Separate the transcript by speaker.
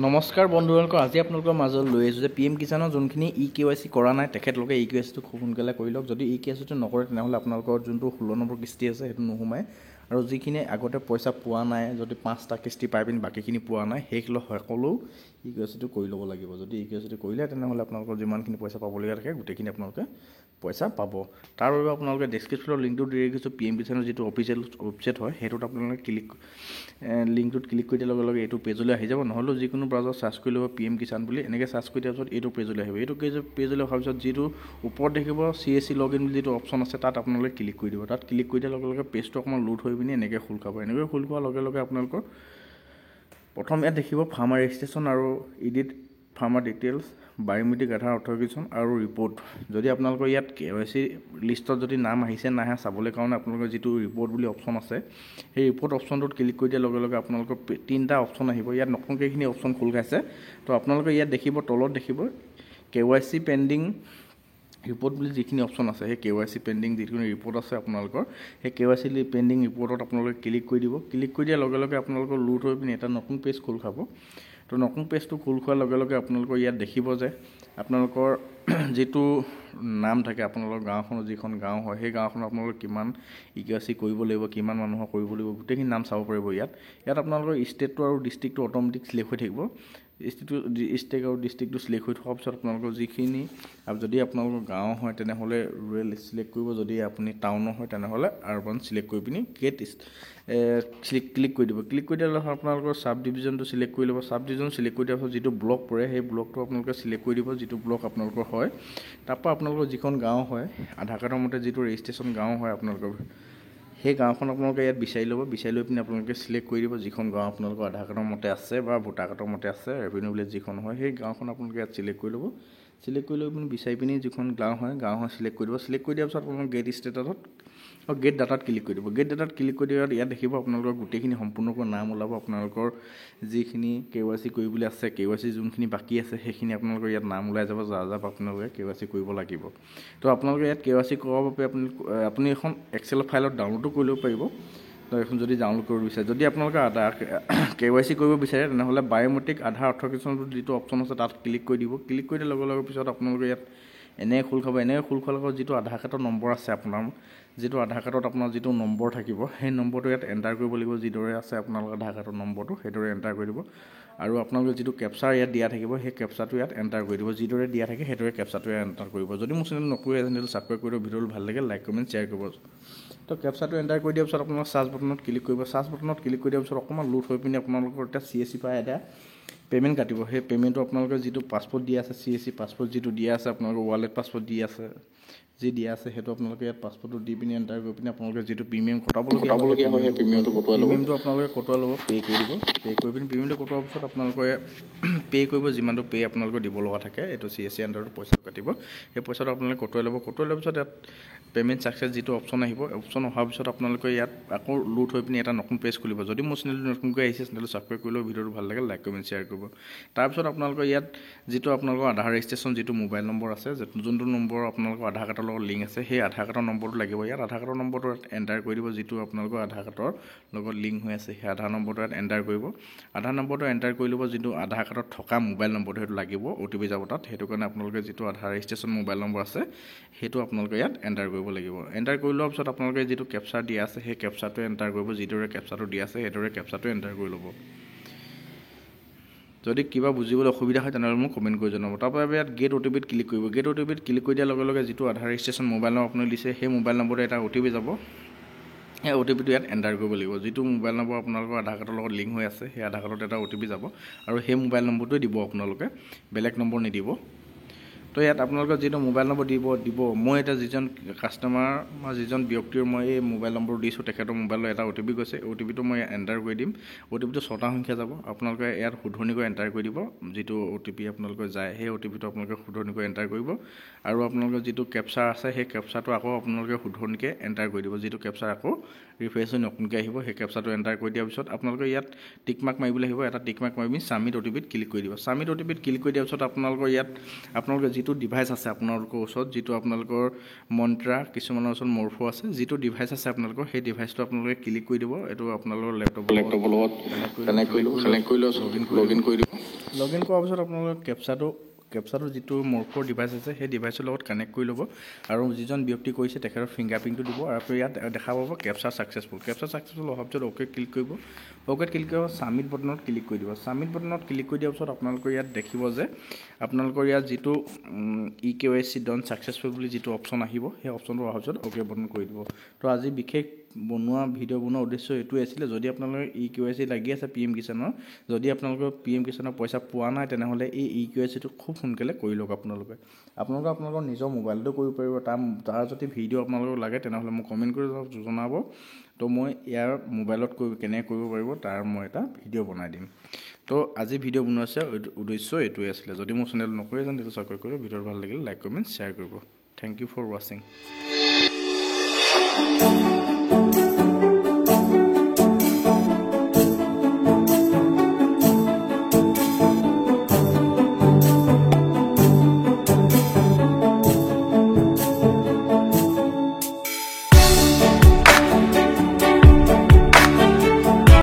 Speaker 1: নমস্কাৰ বন্ধুসকল, আজি আপোনালোকৰ মাজত লৈ আহিছোঁ যে PM কিষাণৰ যোনখিনি EKYC কৰা নাই তেখেতলোকে EKYCটো খুব সোনকালে কৰি লওক। যদি EKYCটো নকৰে তেনেহ'লে আপোনালোকৰ যোনটো 16 নম্বৰ কিস্তি আছে সেইটো নোসোমায়। আৰু যিখিনি আগতে পইচা পোৱা নাই, যদি 5টা কিস্তি পাই পিনি বাকীখিনি পোৱা নাই, সেইগুলো সকলো EKYCটো কৰি ল'ব লাগিব। যদি EKYCটো কৰিলে তেনেহ'লে আপোনালোকৰ যিমানখিনি পইচা পাবলগীয়া থাকে গোটেইখিনি আপোনালোকে পইচা পাব। তাৰ বাবে আপোনালোকে ডেছক্ৰিপশ্যনৰ লিংকটো দি ৰাখিছোঁ। PM কিষাণৰ যিটো অফিচিয়েল ৱেবছাইট হয় সেইটোত আপোনালোকে লিংকটোত ক্লিক কৰি দিয়াৰ লগে লগে এইটো পেজলৈ আহি যাব। নহ'লেও যিকোনো ব্ৰাউজাৰ চাৰ্চ কৰি ল'ব PM কিষাণ বুলি, এনেকৈ চাৰ্চ কৰি দিয়াৰ পিছত এইটো পেজলৈ আহিব। এইটো পেজলৈ অহাৰ পিছত যিটো ওপৰত দেখিব CSC লগইন বুলি যিটো অপশ্যন আছে তাত আপোনালোকে ক্লিক কৰি দিব। তাত ক্লিক কৰি দিয়াৰ লগে লগে পেজটো অকণমান লোড হৈ পিনি এনেকৈ খোল খাব। এনেকৈ খোল খোৱাৰ লগে লগে আপোনালোকৰ প্ৰথম ইয়াত দেখিব ফাৰ্মাৰ ৰেজিষ্ট্ৰেশ্যন আৰু এডিট ফাৰ্মাৰ ডিটেইলছ, বায়'মেট্ৰিক আধাৰ অথৰিফিকেশ্যন আৰু ৰিপৰ্ট। যদি আপোনালোকৰ ইয়াত KYC লিষ্টত যদি নাম আহিছে নাহে চাবলৈ কাৰণে আপোনালোকৰ যিটো ৰিপৰ্ট বুলি অপশ্যন আছে সেই ৰিপৰ্ট অপশ্যনটোত ক্লিক কৰি দিয়াৰ লগে লগে আপোনালোকৰ 3টা অপশ্যন আহিব। ইয়াত নতুনকৈ এইখিনি অপশ্যন খোল খাইছে। তো আপোনালোকে ইয়াত দেখিব, তলত দেখিব KYC পেণ্ডিং ৰিপৰ্ট বুলি যিখিনি অপশ্যন আছে, সেই KYC পেণ্ডিং যিখিনি ৰিপৰ্ট আছে আপোনালোকৰ, সেই KYC পেণ্ডিং ৰিপৰ্টত আপোনালোকে ক্লিক কৰি দিব। ক্লিক কৰি দিয়াৰ লগে লগে আপোনালোকৰ লোড হৈ পিনি এটা নতুন পেজ খোল খাব। তো নতুন পেজটো খোল খোৱাৰ লগে লগে আপোনালোকৰ ইয়াত দেখিব যে আপোনালোকৰ যিটো নাম থাকে, আপোনালোকৰ গাঁওখনৰ যিখন গাঁও হয় সেই গাঁওখনত আপোনালোকে কিমান EKYC কৰিব লাগিব, কিমান মানুহৰ কৰিব লাগিব, গোটেইখিনি নাম চাব পাৰিব। ইয়াত আপোনালোকৰ ষ্টেটটো আৰু ডিষ্ট্ৰিক্টটো অট'মেটিক চিলেক্ট হৈ থাকিব। ষ্টেট আৰু ডিষ্ট্ৰিক্টটো চিলেক্ট হৈ থকাৰ পিছত আপোনালোকৰ যিখিনি, আৰু যদি আপোনালোকৰ গাঁও হয় তেনেহ'লে ৰুৰেল চিলেক্ট কৰিব, যদি আপুনি টাউনৰ হয় তেনেহ'লে আৰবান চিলেক্ট কৰি পিনি ক্লিক কৰি দিব। ক্লিক কৰি দিয়াৰ লগে আপোনালোকৰ চাব ডিভিজনটো চিলেক্ট কৰি ল'ব। চাব ডিভিজন চিলেক্ট কৰি দিয়াৰ পাছত যিটো ব্লক পৰে সেই ব্লকটো আপোনালোকে চিলেক্ট কৰি দিব, যিটো ব্লক আপোনালোকৰ হয়। তাৰপৰা আপোনালোকৰ যিখন গাঁও হয়, আধাৰ কাৰ্ডৰ মতে যিটো ৰেজিষ্ট্ৰেশ্যন গাঁও হয় আপোনালোকৰ, সেই গাঁওখন আপোনালোকে ইয়াত বিচাৰি ল'ব। বিচাৰি লৈ পিনি আপোনালোকে চিলেক্ট কৰি দিব যিখন গাঁও আপোনালোকৰ আধাৰ কাৰ্ডৰ মতে আছে বা ভোটাৰ কাৰ্ডৰ মতে আছে, ৰেভিনিউ ভিলেজ যিখন হয় সেই গাঁওখন আপোনালোকে ইয়াত চিলেক্ট কৰি ল'ব। চিলেক্ট কৰি লৈ পিনি বিচাৰি পিনি যিখন গাঁও হয় চিলেক্ট কৰি দিব। চিলেক্ট কৰি দিয়াৰ পিছত আপোনালোকে গেট ষ্টেটাছত গেট ডাটাত ক্লিক কৰি দিব। গেট ডাটাত ক্লিক কৰি দিয়াত ইয়াত দেখিব আপোনালোকৰ গোটেইখিনি সম্পূৰ্ণকৈ নাম ওলাব। আপোনালোকৰ যিখিনি KYC কৰিবলৈ আছে, KYC যোনখিনি বাকী আছে সেইখিনি আপোনালোকৰ ইয়াত নাম ওলাই যাব, যাৰ আপোনালোকে KYC কৰিব লাগিব। তো আপোনালোকে ইয়াত KYC কৰাৰ বাবে আপুনি এখন এক্সেল ফাইলত ডাউনলোডো কৰি ল'ব পাৰিব। তো এখন যদি ডাউনলোড কৰিব বিচাৰে, যদি আপোনালোকে KYC কৰিব বিচাৰে তেনেহ'লে বায়'মেট্ৰিক আধাৰ অথৰিফিকেশ্যনটো যিটো অপশ্যন আছে তাত ক্লিক কৰি দিব। ক্লিক কৰি দিয়াৰ লগে লগে পিছত আপোনালোকে ইয়াত এনেকৈ খোল খাব। এনেকৈ খোল খোৱাৰ লগত যিটো আধাৰ কাৰ্ডৰ নম্বৰ আছে, আপোনাৰ যিটো আধাৰ কাৰ্ডত আপোনাৰ যিটো নম্বৰ থাকিব সেই নম্বৰটো ইয়াত এণ্টাৰ কৰিব লাগিব। যিদৰে আছে আপোনালোকৰ আধাৰ কাৰ্ডৰ নম্বৰটো সেইদৰে এণ্টাৰ কৰি দিব। আৰু আপোনালোকে যিটো কেপচাৰ ইয়াত দিয়া থাকিব সেই কেপচাৰটো ইয়াত এণ্টাৰ কৰি দিব। যিদৰে দিয়া থাকে সেইদৰে কেপচাৰটো এণ্টাৰ কৰিব। যদি মোৰ চেনেল নতুন চেনেলটো ছাবস্ক্ৰাইব কৰি দিব, ভিডিঅ'টো ভাল লাগে লাইক কমেণ্ট শ্বেয়াৰ কৰিব। তো কেপচাৰটো এণ্টাৰ কৰি দিয়াৰ পিছত আপোনালোকে চাৰ্চ বাটনত ক্লিক কৰিব। চাৰ্চ বাটনত ক্লিক কৰি দিয়াৰ পিছত অকণমান লোড হৈ পিনি আপোনালোকৰ এতিয়া CSC পৰা এটা পে'মেণ্ট কাটিব। সেই পে'মেণ্টটো আপোনালোকে যিটো পাছপৰ্ট দিয়া আছে, CSC পাছপৰ্ট যিটো দিয়া আছে, আপোনালোকৰ ৱালেট পাছপৰ্ট দি আছে, যি দিয়া আছে সেইটো আপোনালোকে ইয়াত পাছপৰ্টটো দি পিনি এণ্টাৰ কৰি পিনি আপোনালোকে যিটো প্ৰিমিয়াম কটাবলগীয়া হয় সেই প্ৰিমিয়ামটো আপোনালোকে কটোৱা ল'ব, পে' কৰি দিব। পে' কৰি পিনি প্ৰিমিয়ামটো কটোৱাৰ পিছত আপোনালোকে পে' কৰিব, যিমানটো পে' আপোনালোকে দিব লগা থাকে এইটো CSC আণ্ডাৰত পইচাটো কাটিব। সেই পইচাটো আপোনালোকে কটোৱাই ল'ব। কটোৱাই লোৱাৰ পিছত ইয়াত পে'মেণ্ট ছাকচেছ যিটো অপশ্যন আহিব, অপশ্যন অহাৰ পিছত আপোনালোকে ইয়াত আকৌ লোড হৈ পিনি এটা নতুন পেজ খুলিব। যদি মোৰ চেনেলটো নতুনকৈ আহিছে চেনেলটো ছাবস্ক্ৰাইব কৰি ল'ব, ভিডিঅ'টো ভাল লাগে লাইক কমেণ্ট শ্বেয়াৰ কৰিব। তাৰপিছত আপোনালোকৰ ইয়াত যিটো আপোনালোকৰ আধাৰ ৰেজিষ্ট্ৰেশ্যন যিটো মোবাইল নম্বৰ আছে, যোনটো নম্বৰ আপোনালোকৰ আধাৰ কাৰ্ডৰ লগত লিংক আছে, সেই আধাৰ কাৰ্ডৰ নম্বৰটো লাগিব। ইয়াত আধাৰ কাৰ্ডৰ নম্বৰটো এণ্টাৰ কৰি দিব, যিটো আপোনালোকৰ আধাৰ কাৰ্ডৰ লগত লিংক হৈ আছে সেই আধাৰ নম্বৰটো ইয়াত এণ্টাৰ কৰিব। আধাৰ নম্বৰটো এণ্টাৰ কৰি ল'ব, যিটো আধাৰ কাৰ্ডত থকা মোবাইল নম্বৰটো সেইটো লাগিব, OTP যাব তাত। সেইটো কাৰণে আপোনালোকে যিটো আধাৰ ৰেজিষ্ট্ৰেশ্যন মোবাইল নম্বৰ আছে সেইটো আপোনালোকে ইয়াত এণ্টাৰ কৰিব লাগিব। এণ্টাৰ কৰি লোৱাৰ পিছত আপোনালোকে যিটো কেপচাৰ দিয়া আছে সেই কেপচাৰটো এণ্টাৰ কৰিব। যিদৰে কেপচাৰটো দিয়া আছে সেইদৰে কেপচাৰটো এণ্টাৰ কৰি ল'ব। যদি কিবা বুজিবলৈ অসুবিধা হয় তেনেহ'লে মোক কমেণ্ট কৰি জনাব। তাৰপৰা ইয়াত গেট OTPত ক্লিক কৰিব। গেট OTPত ক্লিক কৰি দিয়াৰ লগে লগে যিটো আধাৰ ৰেজিষ্ট্ৰেশ্যন মোবাইল নম্বৰ আপুনি দিছে সেই মোবাইল নম্বৰটো এটা OTP যাব। সেই OTPটো ইয়াত এণ্টাৰ কৰিব লাগিব। যিটো মোবাইল নম্বৰ আপোনালোকৰ আধাৰ কাৰ্ডৰ লগত লিংক হৈ আছে সেই আধাৰ কাৰ্ডত এটা OTP যাব আৰু সেই মোবাইল নম্বৰটোৱে দিব, আপোনালোকে বেলেগ নম্বৰ নিদিব। তো ইয়াত আপোনালোকৰ যিটো মোবাইল নম্বৰ দিব মই এতিয়া যিজন কাষ্টমাৰ বা যিজন ব্যক্তিৰ মই এই মোবাইল নম্বৰটো দিছোঁ তেখেতৰ মোবাইলৰ এটা OTP গৈছে। OTPটো মই এণ্টাৰ কৰি দিম। OTPটো 6টা সংখ্যা যাব। আপোনালোকে ইয়াত শুধৰণিকৈ এণ্টাৰ কৰি দিব। যিটো OTP আপোনালোকৰ যায় সেই OTPটো আপোনালোকে শুধৰণিকৈ এণ্টাৰ কৰিব। আৰু আপোনালোকৰ যিটো কেপচাৰ আছে সেই কেপচাৰটো আকৌ আপোনালোকে শুধৰণিকৈ এণ্টাৰ কৰি দিব। যিটো কেপচাৰ আকৌ ৰিফ্ৰেছ হৈ নতুনকৈ আহিব, সেই কেপচাৰটো এণ্টাৰ কৰি দিয়াৰ পিছত আপোনালোকে ইয়াত টিকমাৰ্ক মাৰিবলৈ আহিব। এটা টিকমাৰ্ক মাৰি পিনি ছাবমিট OTPত ক্লিক কৰি দিব। ছাবমিট OTPত ক্লিক কৰি দিয়াৰ পিছত আপোনালোকৰ ইয়াত আপোনালোকৰ যিটো ডিভাইচ আছে আপোনালোকৰ ওচৰত, যিটো আপোনালোকৰ মন্ত্ৰা, কিছুমানৰ ওচৰত মৰ্ফো আছে, যিটো ডিভাইচ আছে আপোনালোকৰ সেই ডিভাইচটো আপোনালোকে ক্লিক কৰি দিব। এইটো আপোনালোকৰ লেপটপৰ লগত কানেক্ট কৰি লওক, লগ ইন কৰি দিব। লগ ইন কৰাৰ পিছত আপোনালোকে কেপচাটো যিটো মৰ্ফৰ ডিভাইচ আছে সেই ডিভাইচৰ লগত কানেক্ট কৰি ল'ব আৰু যিজন ব্যক্তি কৰিছে তেখেতৰ ফিংগাৰপ্ৰিণ্টটো দিব আৰু ইয়াত দেখা পাব কেপচাৰ ছাকচেছফুল অহাৰ পিছত অ'কে ক্লিক কৰিব অ'কেত ক্লিক কৰিব ছাবমিট বটনত ক্লিক কৰি দিব ছাবমিট বটনত ক্লিক কৰি দিয়াৰ পিছত আপোনালোকৰ ইয়াত দেখিব যে আপোনালোকৰ ইয়াত যিটো EKYC ডন ছাকচেছফুল বুলি যিটো অপশ্যন আহিব সেই অপশ্যনটো অহাৰ পিছত অ'কে বটন কৰি দিব তো আজি বিশেষ ভিডিঅ' বনোৱাৰ উদ্দেশ্য এইটোৱে আছিলে যদি আপোনালোকৰ EKYC লাগি আছে PM কিষাণৰ যদি আপোনালোকৰ PM কিষাণৰ পইচা পোৱা নাই তেনেহ'লে এই EKYCটো খুব সোনকালে কৰি লওক আপোনালোকৰ নিজৰ মোবাইলতো কৰিব পাৰিব তাৰ যদি ভিডিঅ' আপোনালোকক লাগে তেনেহ'লে মোক কমেণ্ট কৰি জনাব তো মই ইয়াৰ মোবাইলত কেনেকৈ কৰিব পাৰিব তাৰ মই এটা ভিডিঅ' বনাই দিম তো আজি ভিডিঅ' বনোৱাৰ উদ্দেশ্য এইটোৱে আছিলে যদি মোৰ চেনেল নকৰে যেন তেতিয়া ছাবস্ক্ৰাইব কৰিব ভিডিঅ' ভাল লাগিলে লাইক কমেণ্ট শ্বেয়াৰ কৰিব থেংক ইউ ফৰ ৱাচিং